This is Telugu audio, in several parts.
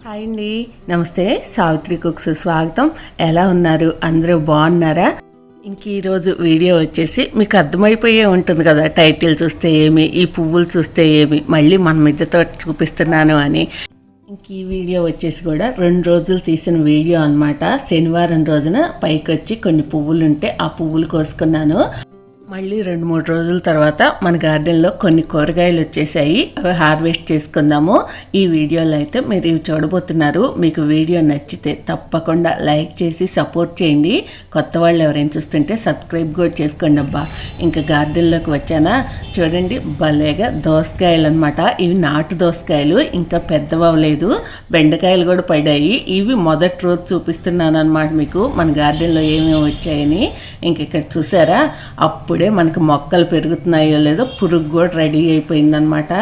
హాయ్ అండి, నమస్తే. సావిత్రి కుక్స్ స్వాగతం. ఎలా ఉన్నారు? అందరూ బాగున్నారా? ఇంక ఈరోజు వీడియో వచ్చేసి మీకు అర్థమైపోయే ఉంటుంది కదా, టైటిల్ చూస్తే ఏమి, ఈ పువ్వులు చూస్తే ఏమి, మళ్ళీ మన మిద్దెతో చూపిస్తున్నాను అని. ఇంక ఈ వీడియో వచ్చేసి కూడా 2 రోజులు తీసిన వీడియో అనమాట. శనివారం రోజున పైకి వచ్చి కొన్ని పువ్వులు ఉంటే ఆ పువ్వులు కోసుకున్నాను. మళ్ళీ 2-3 రోజుల తర్వాత మన గార్డెన్లో కొన్ని కూరగాయలు వచ్చేసాయి. అవి హార్వెస్ట్ చేసుకుందాము. ఈ వీడియోలో అయితే మీరు ఇవి చూడబోతున్నారు. మీకు వీడియో నచ్చితే తప్పకుండా లైక్ చేసి సపోర్ట్ చేయండి. కొత్త వాళ్ళు ఎవరైనా చూస్తుంటే సబ్స్క్రైబ్ కూడా చేసుకోండి అబ్బా. ఇంకా గార్డెన్లోకి వచ్చానా, చూడండి భలేగా దోసకాయలు అనమాట. ఇవి నాటు దోసకాయలు, ఇంకా పెద్దవలేదు. బెండకాయలు కూడా పడ్డాయి. ఇవి మొదటి రోజు చూపిస్తున్నాను అనమాట మీకు మన గార్డెన్లో ఏమేమి వచ్చాయని. ఇంక ఇక్కడ చూసారా, అప్పుడే మనకు మొక్కలు పెరుగుతున్నాయో లేదో పురుగు కూడా రెడీ అయిపోయిందనమాట.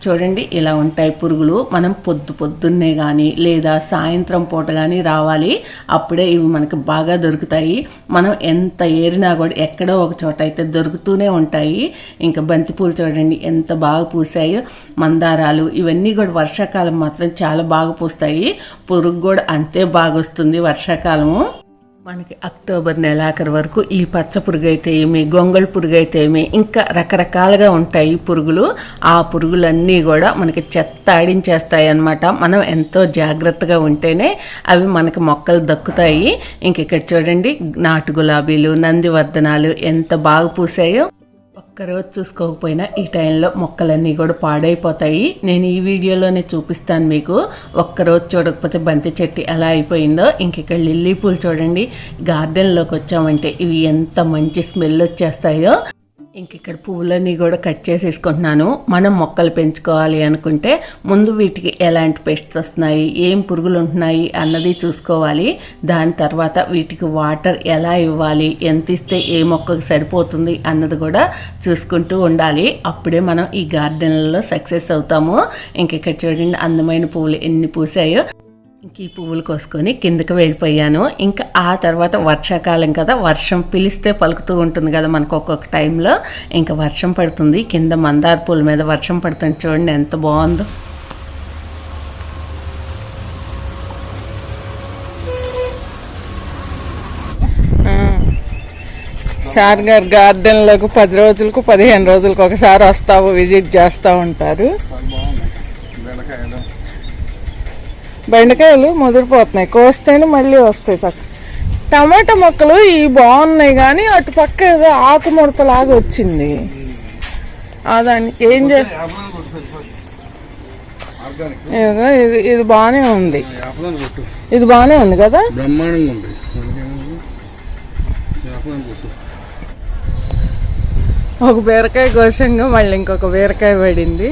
చూడండి ఇలా ఉంటాయి పురుగులు. మనం పొద్దున్నే కానీ లేదా సాయంత్రం పూట కానీ రావాలి. అప్పుడే ఇవి మనకు బాగా దొరుకుతాయి. మనం ఎంత ఏరినా కూడా ఎక్కడో ఒక చోట అయితే దొరుకుతూనే ఉంటాయి. ఇంకా బంతిపూలు చూడండి ఎంత బాగా పూసాయో. మందారాలు ఇవన్నీ కూడా వర్షాకాలం మాత్రం చాలా బాగా పూస్తాయి. పురుగు కూడా అంతే బాగా వస్తుంది వర్షాకాలము. మనకి అక్టోబర్ నెలాఖరు వరకు ఈ పచ్చ పురుగు అయితే ఏమి, గొంగళి పురుగు అయితే ఏమి, ఇంకా రకరకాలుగా ఉంటాయి పురుగులు. ఆ పురుగులన్నీ కూడా మనకి చెత్త ఆడించేస్తాయి అన్నమాట. మనం ఎంతో జాగ్రత్తగా ఉంటేనే అవి మనకి మొక్కలు దక్కుతాయి. ఇంక ఇక్కడ చూడండి నాటు గులాబీలు, నందివర్ధనాలు ఎంత బాగా పూసాయో. ఒక్కరోజు చూసుకోకపోయినా ఈ టైంలో మొక్కలన్నీ కూడా పాడైపోతాయి. నేను ఈ వీడియోలోనే చూపిస్తాను మీకు. ఒక్కరోజు చూడకపోతే బంతి చెట్టు ఎలా అయిపోయిందో. ఇంక ఇక్కడ లిల్లీ పూలు చూడండి. గార్డెన్లోకి వచ్చామంటే ఇవి ఎంత మంచి స్మెల్ వచ్చేస్తాయో. ఇంక ఇక్కడ పువ్వులన్నీ కూడా కట్ చేసేసుకుంటున్నాను. మనం మొక్కలు పెంచుకోవాలి అనుకుంటే ముందు వీటికి ఎలాంటి పెస్ట్స్ వస్తున్నాయి, ఏం పురుగులు ఉంటున్నాయి అన్నది చూసుకోవాలి. దాని తర్వాత వీటికి వాటర్ ఎలా ఇవ్వాలి, ఎంత ఇస్తే ఏ మొక్కకు సరిపోతుంది అన్నది కూడా చూసుకుంటూ ఉండాలి. అప్పుడే మనం ఈ గార్డెన్లలో సక్సెస్ అవుతాము. ఇంక ఇక్కడ చూడండి అందమైన పువ్వులు ఎన్ని పూసాయో. ఇంక ఈ పువ్వులు కోసుకొని కిందకి వెళ్ళిపోయాను. ఇంకా ఆ తర్వాత వర్షాకాలం కదా, వర్షం పిలిస్తే పలుకుతూ ఉంటుంది కదా మనకు ఒక్కొక్క టైంలో. ఇంకా వర్షం పడుతుంది. కింద మందార పూల మీద వర్షం పడుతుంది. చూడండి ఎంత బాగుందో. సార్ గారు గార్డెన్లకు 10 రోజులకు 15 రోజులకు ఒకసారి వస్తావు, విజిట్ చేస్తూ ఉంటారు. బెండకాయలు ముదిరిపోతున్నాయి, కోస్తేనే మళ్ళీ వస్తాయి. టమాటా మొక్కలు ఇవి బాగున్నాయి కానీ అటు పక్క ఏదో ఆకు ముడతలాగా వచ్చింది. దానికి ఏం ఇది బాగానే ఉంది, ఇది బాగానే ఉంది కదా. ఒక బీరకాయ కోసంగా మళ్ళీ ఇంకొక బీరకాయ పడింది.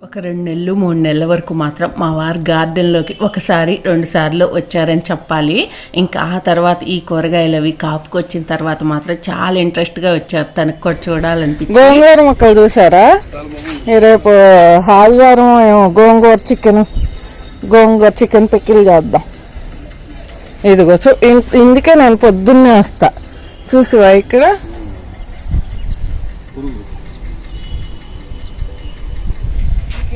ఒక 2 నెలలు 3 నెలల వరకు మాత్రం మా వారు గార్డెన్లోకి 1-2 సార్లు వచ్చారని చెప్పాలి. ఇంకా ఆ తర్వాత ఈ కూరగాయలు అవి కాపుకొచ్చిన తర్వాత మాత్రం చాలా ఇంట్రెస్ట్గా వచ్చారు. తనకు కూడా చూడాలనిపించింది. గోంగూర మొక్కలు చూసారా? రేపు ఆదివారం గోంగూర చికెన్ పికిల్ చేద్దాం. ఇదిగో ఇందుకే నేను పొద్దున్నే వస్తా. చూసివా ఇక్కడ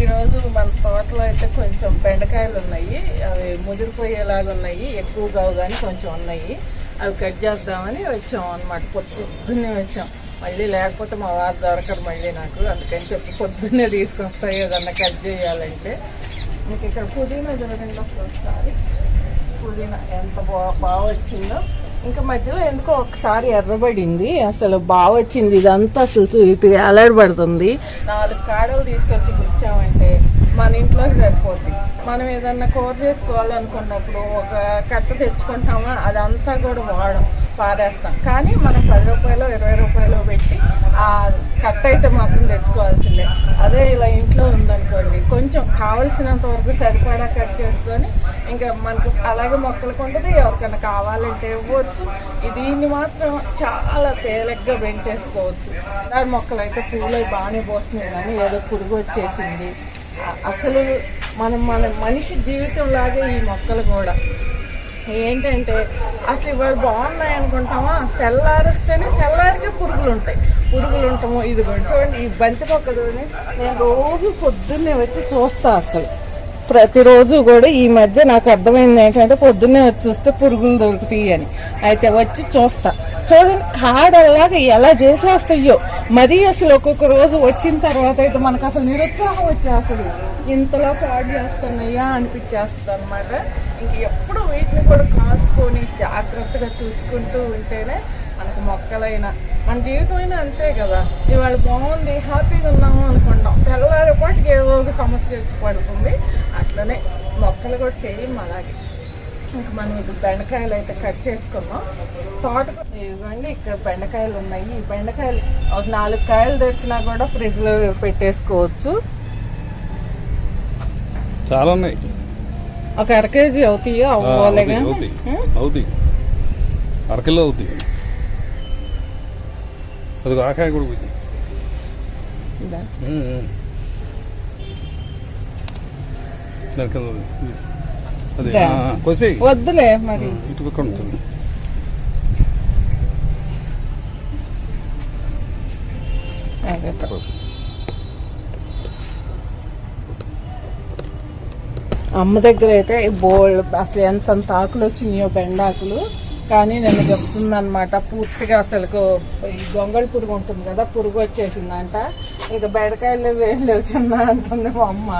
ఈరోజు మన తోటలో అయితే కొంచెం బెండకాయలు ఉన్నాయి. అవి ముదిరిపోయేలాగా ఉన్నాయి, ఎక్కువ కావు కానీ కొంచెం ఉన్నాయి. అవి కట్ చేద్దామని వచ్చాం అనమాట. పొద్దున్నే వచ్చాం. మళ్ళీ లేకపోతే మా వారు దొరకరు మళ్ళీ నాకు. అందుకని చెప్పి పొద్దున్నే తీసుకొస్తాయి ఏదన్నా కట్ చేయాలంటే. మీకు ఇక్కడ పుదీనా చూడండి ఒకసారి. పుదీనా ఎంత బాగా వచ్చిందో. ఇంకా మధ్యలో ఎందుకో ఒకసారి ఎర్రబడింది. అసలు బాగా వచ్చింది. ఇదంతా అసలు ఇటు ఎలాడబడుతుంది. 4 కాడలు తీసుకొచ్చి గుచ్చామంటే మన ఇంట్లోకి సరిపోద్ది. మనం ఏదన్నా కూర చేసుకోవాలనుకున్నప్పుడు ఒక కట్ట తెచ్చుకుంటామా, అదంతా కూడా పారేస్తాం. కానీ మనం 10 రూపాయలు 20 రూపాయలు పెట్టి ఆ కట్ట అయితే మాత్రం తెచ్చుకోవాల్సిందే. అదే ఇలా ఇంట్లో ఉందనుకోండి, కొంచెం కావలసినంత వరకు సరిపడా కట్ చేసుకొని ఇంకా మనకు అలాగే మొక్కలకు ఉంటుంది. ఎవరికైనా కావాలంటే ఇవ్వచ్చు. దీన్ని మాత్రం చాలా తేలిగ్గా పెంచేసుకోవచ్చు. దాని మొక్కలు అయితే పూలు బాగానే పోస్తున్నాయి కానీ ఏదో పురుగు వచ్చేసింది. అసలు మన మనిషి జీవితం లాగే ఈ మొక్కలు కూడా ఏంటంటే అసలు ఇవాళ బాగున్నాయి అనుకుంటామా, తెల్లారికే పురుగులు ఉంటాము. ఇది చూడండి, ఈ బంతి మొక్కలని నేను రోజు పొద్దున్నే వచ్చి చూస్తా. అసలు ప్రతిరోజు కూడా ఈ మధ్య నాకు అర్థమైంది ఏంటంటే పొద్దున్నే వచ్చి చూస్తే పురుగులు దొరుకుతాయి అని. అయితే వచ్చి చూస్తా, చూడండి కాడల్లాగా ఎలా చేసేస్తాయో. మరీ అసలు ఒక్కొక్క రోజు వచ్చిన తర్వాత అయితే మనకు అసలు నిరుత్సాహం వచ్చేస్తుంది, ఇంతలో కాడు చేస్తున్నాయా అనిపించేస్తుంది అనమాట. ఇంక ఎప్పుడు వీటిని కూడా కాసుకొని జాగ్రత్తగా చూసుకుంటూ ఉంటేనే మనకు మొక్కలైనా మన జీవితం అయినా అంతే కదా. ఇవాళ బాగుంది, హ్యాపీగా ఉన్నాము అనుకుంటాం, తెల్లారేపాటికి ఏదో ఒక సమస్య వచ్చి పడుతుంది. అట్లనే మొక్కలు కూడా సేమ్ అలాగే. ఇంక మనం ఇప్పుడు బెండకాయలు అయితే కట్ చేసుకున్నాం. తోటకు ఇవ్వండి, ఇక్కడ బెండకాయలు ఉన్నాయి. ఈ బెండకాయలు ఒక 4 కాయలు తెచ్చినా కూడా ఫ్రిడ్జ్లో పెట్టేసుకోవచ్చు. చాలా ఉన్నాయి, ఒక 1/2 కేజీ అవుతాయో అవ్వలే కానీ అవుతాయి, 1/2 కిలో అవుతాయి. అది ఆకాయ కూడా వద్దులే మరి. ఇటు పక్కన ఉంటుంది. అమ్మ దగ్గర అయితే బోల్డ్ అసలు ఎంతంత ఆకులు వచ్చినాయో బెండాకులు. కానీ నేను చెప్తుందనమాట, పూర్తిగా అసలు ఈ గొంగళి పురుగు ఉంటుంది కదా, పురుగు వచ్చేసిందంట. ఇక బెండకాయలు ఏం లేవు చిన్న అంటుంది మా అమ్మ.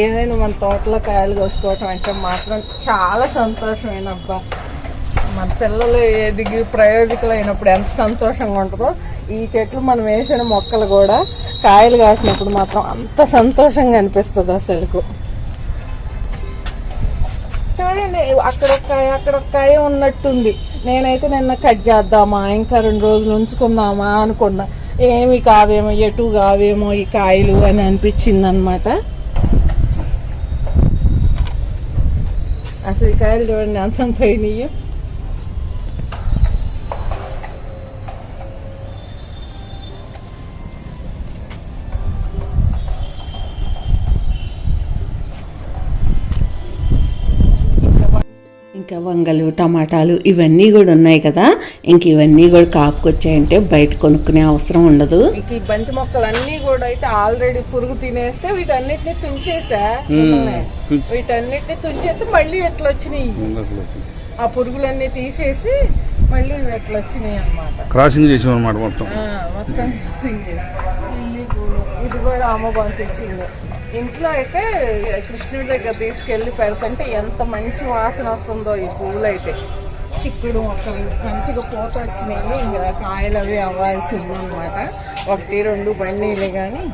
ఏదైనా మన తోటలో కాయలు కోసుకోవటం అంటే మాత్రం చాలా సంతోషమైనబ్బా. మన పిల్లలు ఎదిగి ప్రయోజకులు అయినప్పుడు ఎంత సంతోషంగా ఉంటుందో, ఈ చెట్లు మనం వేసిన మొక్కలు కూడా కాయలు కాసినప్పుడు మాత్రం అంత సంతోషంగా అనిపిస్తుంది అసలుకు. చూడండి, అక్కడొక్కాయ ఉన్నట్టుంది. నేనైతే నిన్న కట్ చేద్దామా, ఇంకా 2 రోజులు ఉంచుకుందామా అనుకున్నా. ఏమి కావేమో, ఎటు కావేమో ఈ కాయలు అని అనిపించింది అనమాట. అసలు ఈ కాయలు చూడండి అంతంత అయినాయి. ఇంకా వంగలు, టమాటాలు ఇవన్నీ కూడా ఉన్నాయి కదా. ఇంక ఇవన్నీ కూడా కాపుకొచ్చాయంటే బయట కొనుక్కునే అవసరం ఉండదు. ఈ బంతి మొక్కలన్నీ కూడా అయితే ఆల్రెడీ పురుగు తినేస్తే వీటన్నిటిని తుంచేసా. వీటన్నిటిని తుంచేస్తే మళ్ళీ ఎట్లా వచ్చినాయి, ఆ పురుగులన్నీ తీసేసి మళ్ళీ ఎట్లా వచ్చినాయి అనమాట. క్రాసింగ్ చేసాం అనమాట మొత్తం. ఇది కూడా అమ్మ పంపించింది. ఇంట్లో అయితే కృష్ణుడి దగ్గర తీసుకెళ్లి పెడుతుంటే ఎంత మంచి వాసన వస్తుందో ఈ పువ్వులు అయితే. చిక్కుడు మొక్కలు మంచిగా పూత వచ్చినాయి. ఇంకా కాయలు అవి అవ్వాల్సింది అనమాట. 1-2 బండిలు కానీ.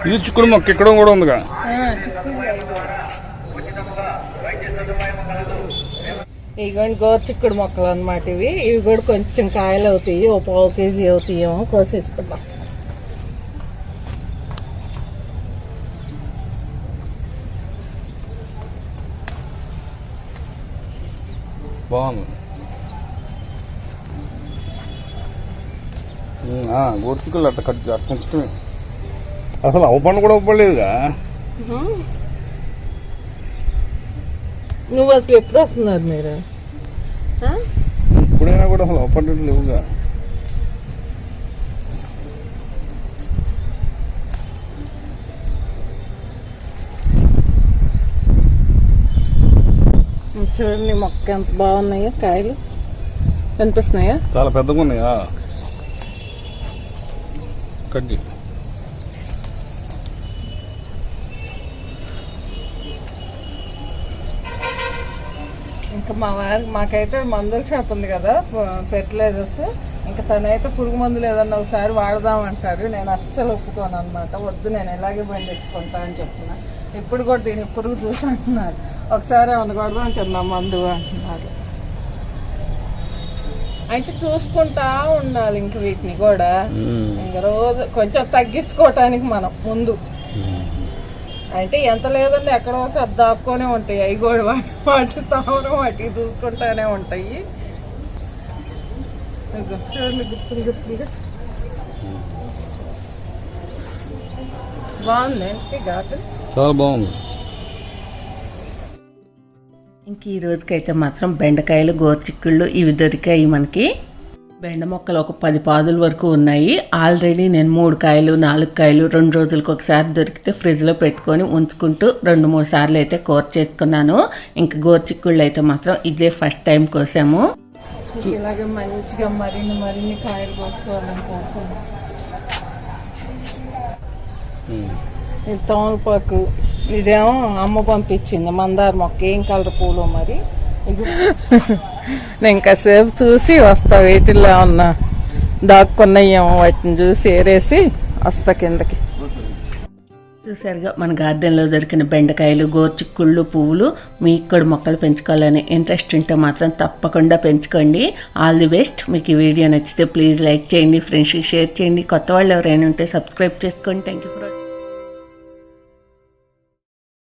ఇది చిక్కుడు మొక్క ఇక్కడ కూడా ఉందిగా. చిక్కుడు ఇగోండి గోరు చిక్కుడు మొక్కలు అనమాట ఇవి. ఇవి కూడా కొంచెం కాయలు అవుతాయి, 1/4 కేజీ అవుతాయేమో. కోసేసుకుందాం. బాగుంది. గోర్చిక్కులు అట్ట కట్ చేస్తాం. అసలు అవ్వపండు కూడా అవ్వలేదుగా. నువ్వు అసలు ఎప్పుడు వస్తున్నారు మీరు? ఇప్పుడైనా కూడా అసలు అవ్వపండు లేవుగా. చూడండి మొక్క ఎంత బాగున్నాయో, కాయలు కనిపిస్తున్నాయా? చాలా పెద్దగా ఉన్నాయా. కడ్డీ ఇంకా మాకైతే మందుల షాప్ ఉంది కదా, ఫెర్టిలైజర్స్. ఇంకా తనైతే పురుగు మందులు ఏదన్నా ఒకసారి వాడదామంటారు. నేను అస్సలు ఒప్పుకోను అనమాట. వద్దు, నేను ఎలాగే బండి తెచ్చుకుంటా అని చెప్తున్నా. ఇప్పుడు కూడా దీనికి పురుగు చూసి అంటున్నారు. ఒకసారి ఏమన్నా కొడదాం చిన్న మందు అంటున్నారు. అయితే చూసుకుంటా ఉండాలి ఇంక వీటిని కూడా. ఇంకా రోజు కొంచెం తగ్గించుకోవటానికి మనం ముందు. అంటే ఎంత లేదండి, ఎక్కడో దాక్కొనే ఉంటాయి. అవి కూడా వాటి స్థావరం వాటికి చూసుకుంటానే ఉంటాయి. చూడండి గుర్తులుగా బాగుంది గార్డెన్. చాలా బాగుంది. ఇంక ఈ రోజుకైతే మాత్రం బెండకాయలు, గోరుచిక్కుళ్ళు ఇవి దొరికాయి మనకి. బెండ మొక్కలు ఒక 10 పాదుల వరకు ఉన్నాయి. ఆల్రెడీ నేను 3 కాయలు 4 కాయలు 2 రోజులకు ఒకసారి దొరికితే ఫ్రిడ్జ్లో పెట్టుకొని ఉంచుకుంటూ 2-3 సార్లు అయితే కూర చేసుకున్నాను. ఇంకా గోరుచిక్కుళ్ళు అయితే మాత్రం ఇదే ఫస్ట్ టైం కోసాము. ఇలాగే మంచిగా మరిన్ని కాయలు కోసుకోవాలని కోరుకున్నాను. ఇది తోమలపాకు, ఇదేమో అమ్మ పంపించింది మందార మొక్క. ఏం కలర్ పూలు మరి. నేను కాసేపు చూసి వస్తా, వీటిల్లో ఉన్న దాక్కున్నాయేమో వాటిని చూసి ఏరేసి వస్తా కిందకి. చూసారుగా మన గార్డెన్లో దొరికిన బెండకాయలు, గోరుచిక్కుళ్ళు, పువ్వులు. మీకు కూడా మొక్కలు పెంచుకోవాలని ఇంట్రెస్ట్ ఉంటే మాత్రం తప్పకుండా పెంచుకోండి. All the best. మీకు ఈ వీడియో నచ్చితే ప్లీజ్ లైక్ చేయండి, ఫ్రెండ్స్కి షేర్ చేయండి. కొత్త వాళ్ళు ఎవరైనా ఉంటే సబ్స్క్రైబ్ చేసుకోండి. Thank you for